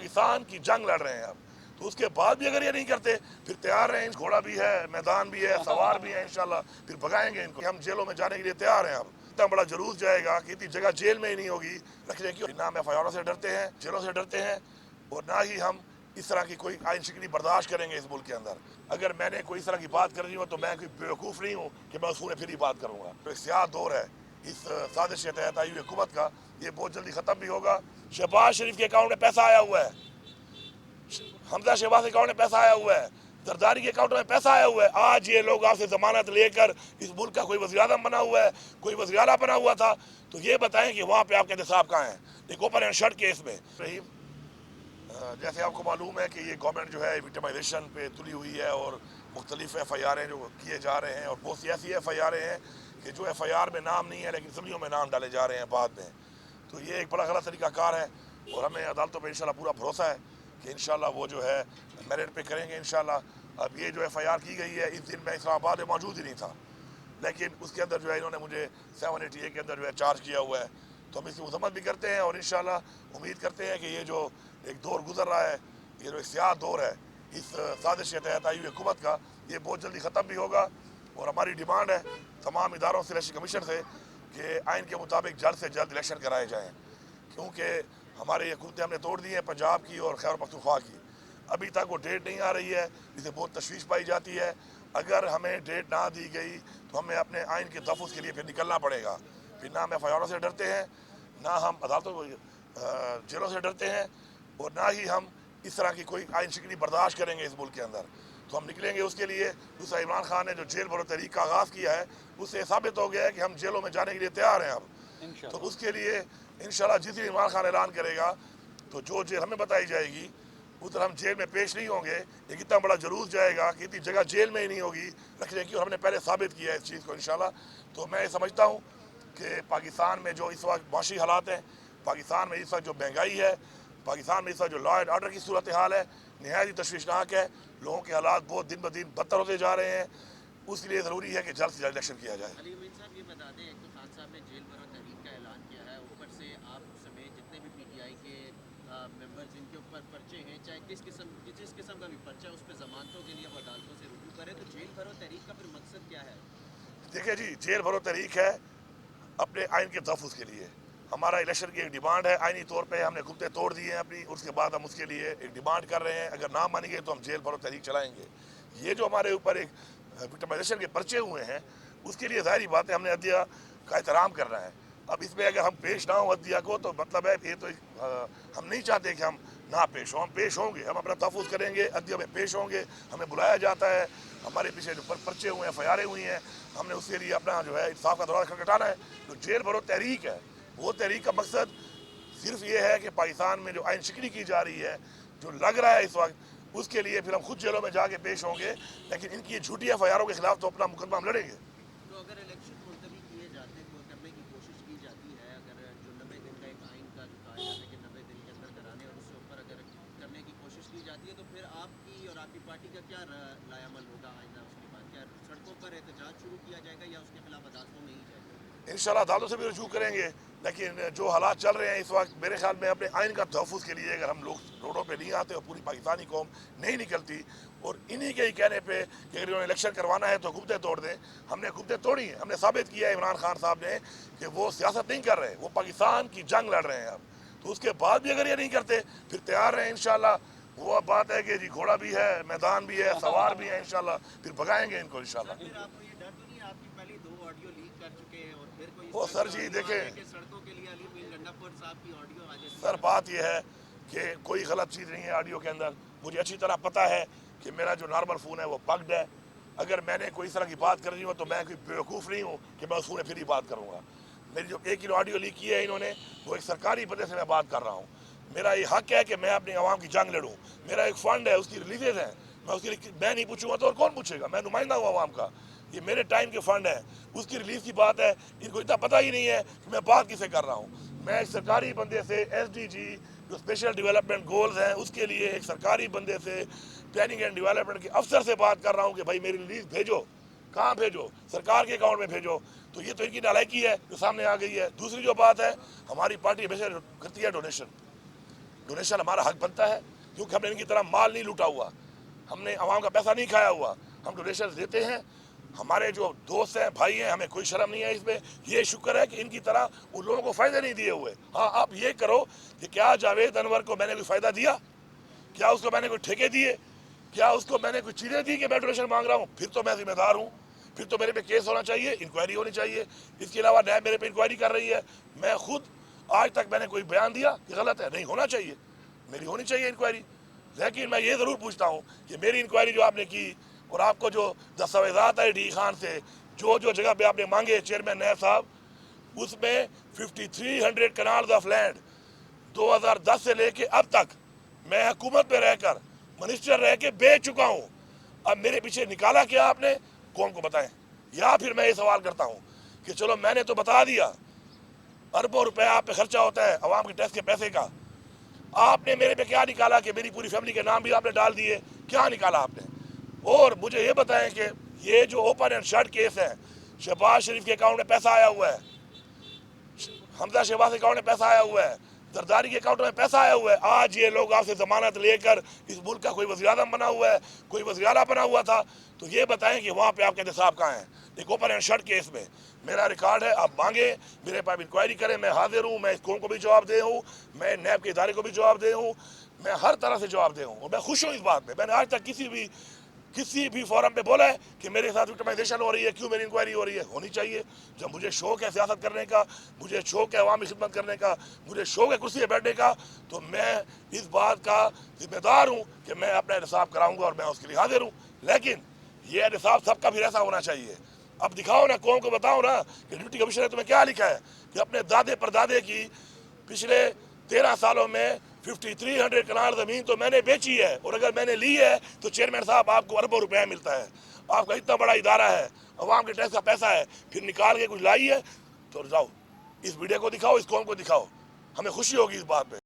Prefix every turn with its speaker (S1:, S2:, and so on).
S1: पाकिस्तान की जंग लड़ रहे हैं अब, तो उसके बाद भी अगर ये नहीं करते फिर तैयार हैं, घोड़ा भी है, मैदान भी है, सवार भी है, इंशाल्लाह फिर भगाएंगे इनको। हम जेलों में जाने के लिए तैयार हैं। अब इतना बड़ा जुलूस जाएगा कि इतनी जगह जेल में ही नहीं होगी रखने की। ना हम एफआईआर से डरते हैं, जेलों से डरते हैं, और ना ही हम इस तरह की कोई आइन शिकनी बर्दाश्त करेंगे इस मुल्क के अंदर। अगर मैंने कोई इस तरह की बात कर रही हूँ तो मैं कोई बेवकूफ़ नहीं हूँ कि मैं उसूल फिर ही बात करूँगा। तो सियाह दौर है इस साजिश के तहत आई हुई हुकूमत का, ये बहुत जल्दी ख़त्म भी होगा। शहबाज शरीफ के अकाउंट में पैसा आया हुआ है, हमजा शहबाज के अकाउंट में पैसा आया हुआ है, जरदारी के अकाउंट में पैसा आया हुआ है। आज ये लोग आपसे जमानत लेकर इस मुल्क का कोई वज़ीर-ए-आज़म बना हुआ है, कोई वज़ीर आला बना हुआ था, तो ये बताएं कि वहाँ पे आपके एहतसाब कहाँ हैं। एक ओपन एंड शट केस में रहीम, जैसे आपको मालूम है कि ये गवर्नमेंट जो है विक्टिमाइजेशन पे तुली हुई है और मुख्तलिफ एफआईआर जो किए जा रहे हैं, और बहुत सी ऐसी एफआईआर हैं कि जो एफआईआर में नाम नहीं है लेकिन असम्बलियों में नाम डाले जा रहे हैं बाद में। तो ये एक बड़ा गलत तरीक़ाकार है, और हमें अदालतों पर इंशाल्लाह पूरा भरोसा है कि इंशाल्लाह वो जो है मेरिट पे करेंगे इंशाल्लाह। अब ये जो एफआईआर की गई है, इस दिन मैं इस्लामाबाद में मौजूद ही नहीं था, लेकिन उसके अंदर जो है इन्होंने मुझे 780A के अंदर जो है चार्ज किया हुआ है, तो हम इसकी मजम्मत भी करते हैं, और इंशाल्लाह उम्मीद करते हैं कि ये जो एक दौर गुजर रहा है, ये जो एक सियाह दौर है इस साजिश के तहत आई हुई हुकूमत का, ये बहुत जल्दी ख़त्म भी होगा। और हमारी डिमांड है तमाम इदारों से, इलेक्शन कमीशन से, कि आइन के मुताबिक जल्द से जल्द इलेक्शन कराए जाएँ, क्योंकि हमारे ये हुकूमतें हमने तोड़ दी हैं पंजाब की और खैबर पख्तूनख्वा की। अभी तक वो डेट नहीं आ रही है, इसे बहुत तशवीश पाई जाती है। अगर हमें डेट ना दी गई तो हमें अपने आइन के तहफ़्फ़ुज़ के लिए फिर निकलना पड़ेगा। फिर ना हम एफआईआर से डरते हैं, ना हम अदालतों जेलों से डरते हैं, और ना ही हम इस तरह की कोई आइन शिकनी बर्दाश्त करेंगे इस मुल्क के अंदर। तो हम निकलेंगे उसके लिए। दूसरा, इमरान खान ने जो जेल भरो तहरीक का आगाज़ किया है, उससे साबित हो गया है कि हम जेलों में जाने के लिए तैयार हैं अब। तो उसके लिए इंशाल्लाह जिस दिन इमरान खान ऐलान करेगा तो जो जेल हमें बताई जाएगी उधर हम जेल में पेश नहीं होंगे। एक इतना बड़ा जुलूस जाएगा कि इतनी जगह जेल में ही नहीं होगी रखने की, और हमने पहले साबित किया है इस चीज़ को इंशाल्लाह। तो मैं समझता हूँ कि पाकिस्तान में जो इस वक्त माशी हालात हैं, पाकिस्तान में इस वक्त जो महंगाई है, पाकिस्तान में इस वक्त जो लॉ एंड ऑर्डर की सूरत हाल है, नहायत ही तशवीशनाक है। लोगों के हालात बहुत दिन ब दिन बदतर होते जा रहे हैं। उसके लिए ज़रूरी है कि जल्द से जल्द इलेक्शन किया जाए।
S2: अली अमीन साहब, ये बता दें, एक तो खान साहब ने जेल भरो तहरीक का ऐलान किया है, ऊपर से आप समेत जितने भी पीटीआई के मेंबर्स जिनके ऊपर पर्चे हैं, चाहे जिस किस्म का भी पर्चा है, उस पर जमानतों के लिए वो अदालतों से रुजू करें, तो जेल भरो तहरीक का फिर मकसद क्या है?
S1: देखिए जी, जेल भरो तहरीक है अपने आइन के तहफ़्फ़ुज़ के लिए। हमारा इलेक्शन की एक डिमांड है, आइनी तौर पे हमने हुकूमतें तोड़ दी हैं अपनी, उसके बाद हम उसके लिए एक डिमांड कर रहे हैं। अगर ना मानी गई तो हम जेल भरो तहरीक चलाएँगे। ये जो हमारे ऊपर एक विक्टिमाइजेशन के पर्चे हुए हैं, उसके लिए ज़ाहिर बात है हमने अदलिया का एहतराम करना है। अब इसमें अगर हम पेश ना हो अदलिया को, तो मतलब है ये तो हम नहीं चाहते कि हम ना पेश हों। हम पेश होंगे, हम अपना तहफ़्फ़ुज़ करेंगे, अदलिया में पेश होंगे, हमें बुलाया जाता है। हमारे पीछे जो पर्चे हुए हैं, एफआईआरें हुई हैं, हमने उसके लिए अपना जो है इंसाफ का दौरा खटखटाना है। तो जेल भरो तहरीक है, वो तहरीक का मकसद सिर्फ ये है कि पाकिस्तान में जो आइन शिकनी की जा रही है, जो लग रहा है इस वक्त, उसके लिए फिर हम खुद जेलों में जाके पेश होंगे, लेकिन इनकी झूठी एफआईआरों के खिलाफ तो अपना मुकदमा हम लड़ेंगे।
S2: तो अगर इलेक्शन मुलतवी किए जाते हैं, करने की कोशिश की जाती है, अगर जो 90 दिन का एक आइन का जो कहा जाता है कि 90 दिन के अंदर कराने, और उससे ऊपर अगर करने की कोशिश की जाती है, तो फिर आपकी और आपकी पार्टी का क्या लायामल होगा आइंदा? उसके बाद क्या सड़कों पर एहतजाज शुरू किया जाएगा या उसके खिलाफ अदालतों में ही जाएगा?
S1: इंशाल्लाह अदालतों से भी रुजू करेंगे, लेकिन जो हालात चल रहे हैं इस वक्त, मेरे ख्याल में अपने आइन का तहफ़्फ़ुज़ के लिए अगर हम लोग रोडों पे नहीं आते और पूरी पाकिस्तानी कौम नहीं निकलती, और इन्हीं के ही कहने पे कि अगर इन्होंने इलेक्शन करवाना है तो हुकूमतें तोड़ दें। हमने हुकूमतें तोड़ी हैं, हमने साबित किया है इमरान खान साहब ने कि वो सियासत नहीं कर रहे, वो पाकिस्तान की जंग लड़ रहे हैं अब। तो उसके बाद भी अगर ये नहीं करते फिर तैयार हैं इंशाल्लाह। वो अब बात है कि जी घोड़ा भी है, मैदान भी है, सवार भी है, इंशाल्लाह फिर भगाएंगे इनको इंशाल्लाह।
S2: फिर आपको ये डर तो नहीं है, आपकी पहले 2 ऑडियो लीक कर चुके हैं और फिर कोई
S1: वो सर जी देखें,
S2: सड़कों के लिए अली मीर गंडापुर साहब की ऑडियो आ जाती है?
S1: सर बात यह है कि कोई गलत चीज़ नहीं है ऑडियो के अंदर। मुझे अच्छी तरह पता है कि मेरा जो नॉर्मल फ़ोन है वो पग्ड है। अगर मैंने कोई इस तरह की बात कर रही हूँ तो मैं कोई बेवकूफ़ नहीं हूँ कि मैं उस फ़ोन फिर ही बात करूँगा। मेरी जो 1 किलो ऑडियो लीक की है इन्होंने, वो एक सरकारी बंदे से मैं बात कर रहा हूँ। मेरा ये हक है कि मैं अपनी आवाम की जंग लड़ूँ। मेरा एक फ़ंड है, उसकी रिलीजेज हैं, मैं उसके लिए मैं नहीं पूछूंगा तो और कौन पूछेगा? मैं नुमाइंदा हूँ आवाम का। ये मेरे टाइम के फ़ंड है, उसकी रिलीज़ की बात है। इनको इतना पता ही नहीं है कि मैं बात किसे कर रहा हूँ। मैं एक सरकारी बंदे से SDG जो स्पेशल डेवलपमेंट गोल्स हैं उसके लिए एक सरकारी बंदे से, प्लानिंग एंड डेवलपमेंट के अफसर से बात कर रहा हूँ कि भाई मेरी रिलीज़ भेजो। कहाँ भेजो? सरकार के अकाउंट में भेजो। तो ये तो इनकी नालायकी है जो सामने आ गई है। दूसरी जो बात है, हमारी पार्टी हमेशा करती है डोनेशन। डोनेशन हमारा हक बनता है, क्योंकि हमने इनकी तरह माल नहीं लूटा हुआ, हमने आवाम का पैसा नहीं खाया हुआ, हम डोनेशन देते हैं। हमारे जो दोस्त हैं, भाई हैं, हमें कोई शर्म नहीं है इसमें। ये शुक्र है कि इनकी तरह उन लोगों को फ़ायदे नहीं दिए हुए। हाँ, आप ये करो कि क्या जावेद अनवर को मैंने कोई फ़ायदा दिया, क्या उसको मैंने कोई ठेके दिए, क्या उसको मैंने कोई चीज़ें दी कि मैं डोनेशन मांग रहा हूँ, फिर तो मैं जिम्मेदार हूँ, फिर तो मेरे पे केस होना चाहिए, इंक्वायरी होनी चाहिए। इसके अलावा नैब मेरे पे इंक्वायरी कर रही है। मैं खुद आज तक मैंने कोई बयान दिया कि गलत है? नहीं होना चाहिए, मेरी होनी चाहिए इंक्वायरी। लेकिन मैं ये ज़रूर पूछता हूँ कि मेरी इंक्वायरी जो आपने की और आपको जो दस्तावेज़ात है डी खान से, जो जो जगह पे आपने मांगे चेयरमैन नैब साहब, उसमें 5300 कनाल्स ऑफ लैंड 2010 से लेके अब तक मैं हुकूमत में रहकर मिनिस्टर रह के बेच चुका हूँ। अब मेरे पीछे निकाला क्या आपने, कौन को बताएं? या फिर मैं ये सवाल करता हूँ कि चलो मैंने तो बता दिया, अरबों रुपए आप पे खर्चा होता है अवाम के टैक्स के पैसे का, आपने मेरे पे क्या निकाला कि मेरी पूरी फैमिली के नाम भी आपने डाल दिए? क्या निकाला आपने? और मुझे ये बताएं कि ये जो ओपन एंड शट केस है, शहबाज शरीफ के अकाउंट में पैसा आया हुआ है, हमजा शहबाज के अकाउंट में पैसा आया हुआ है, जरदारी के अकाउंट में पैसा आया हुआ है। आज ये लोग आपसे जमानत लेकर इस मुल्क का कोई वज़ीर आज़म बना हुआ है, कोई वज़ीर आला बना हुआ था, तो ये बताएं कि वहाँ पे आपके एहतसाब कहाँ हैं? एक ओपन एंड शट केस में मेरा रिकॉर्ड है, आप मांगे, मेरे पास इंक्वायरी करें, मैं हाजिर हूँ, मैं इस कौम को भी जवाब दे हूँ, मैं नैब के इदारे को भी जवाब दे हूँ, मैं हर तरह से जवाब दे हूँ। और मैं खुश हूँ इस बात में। मैंने आज तक किसी भी फोरम पे बोला है कि मेरे साथ विक्टिमाइजेशन हो रही है, क्यों मेरी इंक्वायरी हो रही है? होनी चाहिए। जब मुझे शौक है सियासत करने का, मुझे शौक है अवामी खिदमत करने का, मुझे शौक है कुर्सी पे बैठने का, तो मैं इस बात का जिम्मेदार हूँ कि मैं अपना एहतसाब कराऊंगा और मैं उसके लिए हाजिर हूँ। लेकिन ये एहतसाब सबका भी ऐसा होना चाहिए। अब दिखाओ ना, कौम को बताओ ना कि डिप्टी कमिश्नर ने तुम्हें क्या लिखा है कि अपने दादे परदादे की पिछले 13 सालों में 5300 कनाल ज़मीन तो मैंने बेची है, और अगर मैंने ली है तो चेयरमैन साहब आपको अरबों रुपया मिलता है। आपका इतना बड़ा इदारा है, अवाम के टैक्स का पैसा है, फिर निकाल के कुछ लाई है? तो जाओ इस वीडियो को दिखाओ, इस कौम को दिखाओ, हमें खुशी होगी इस बात पे।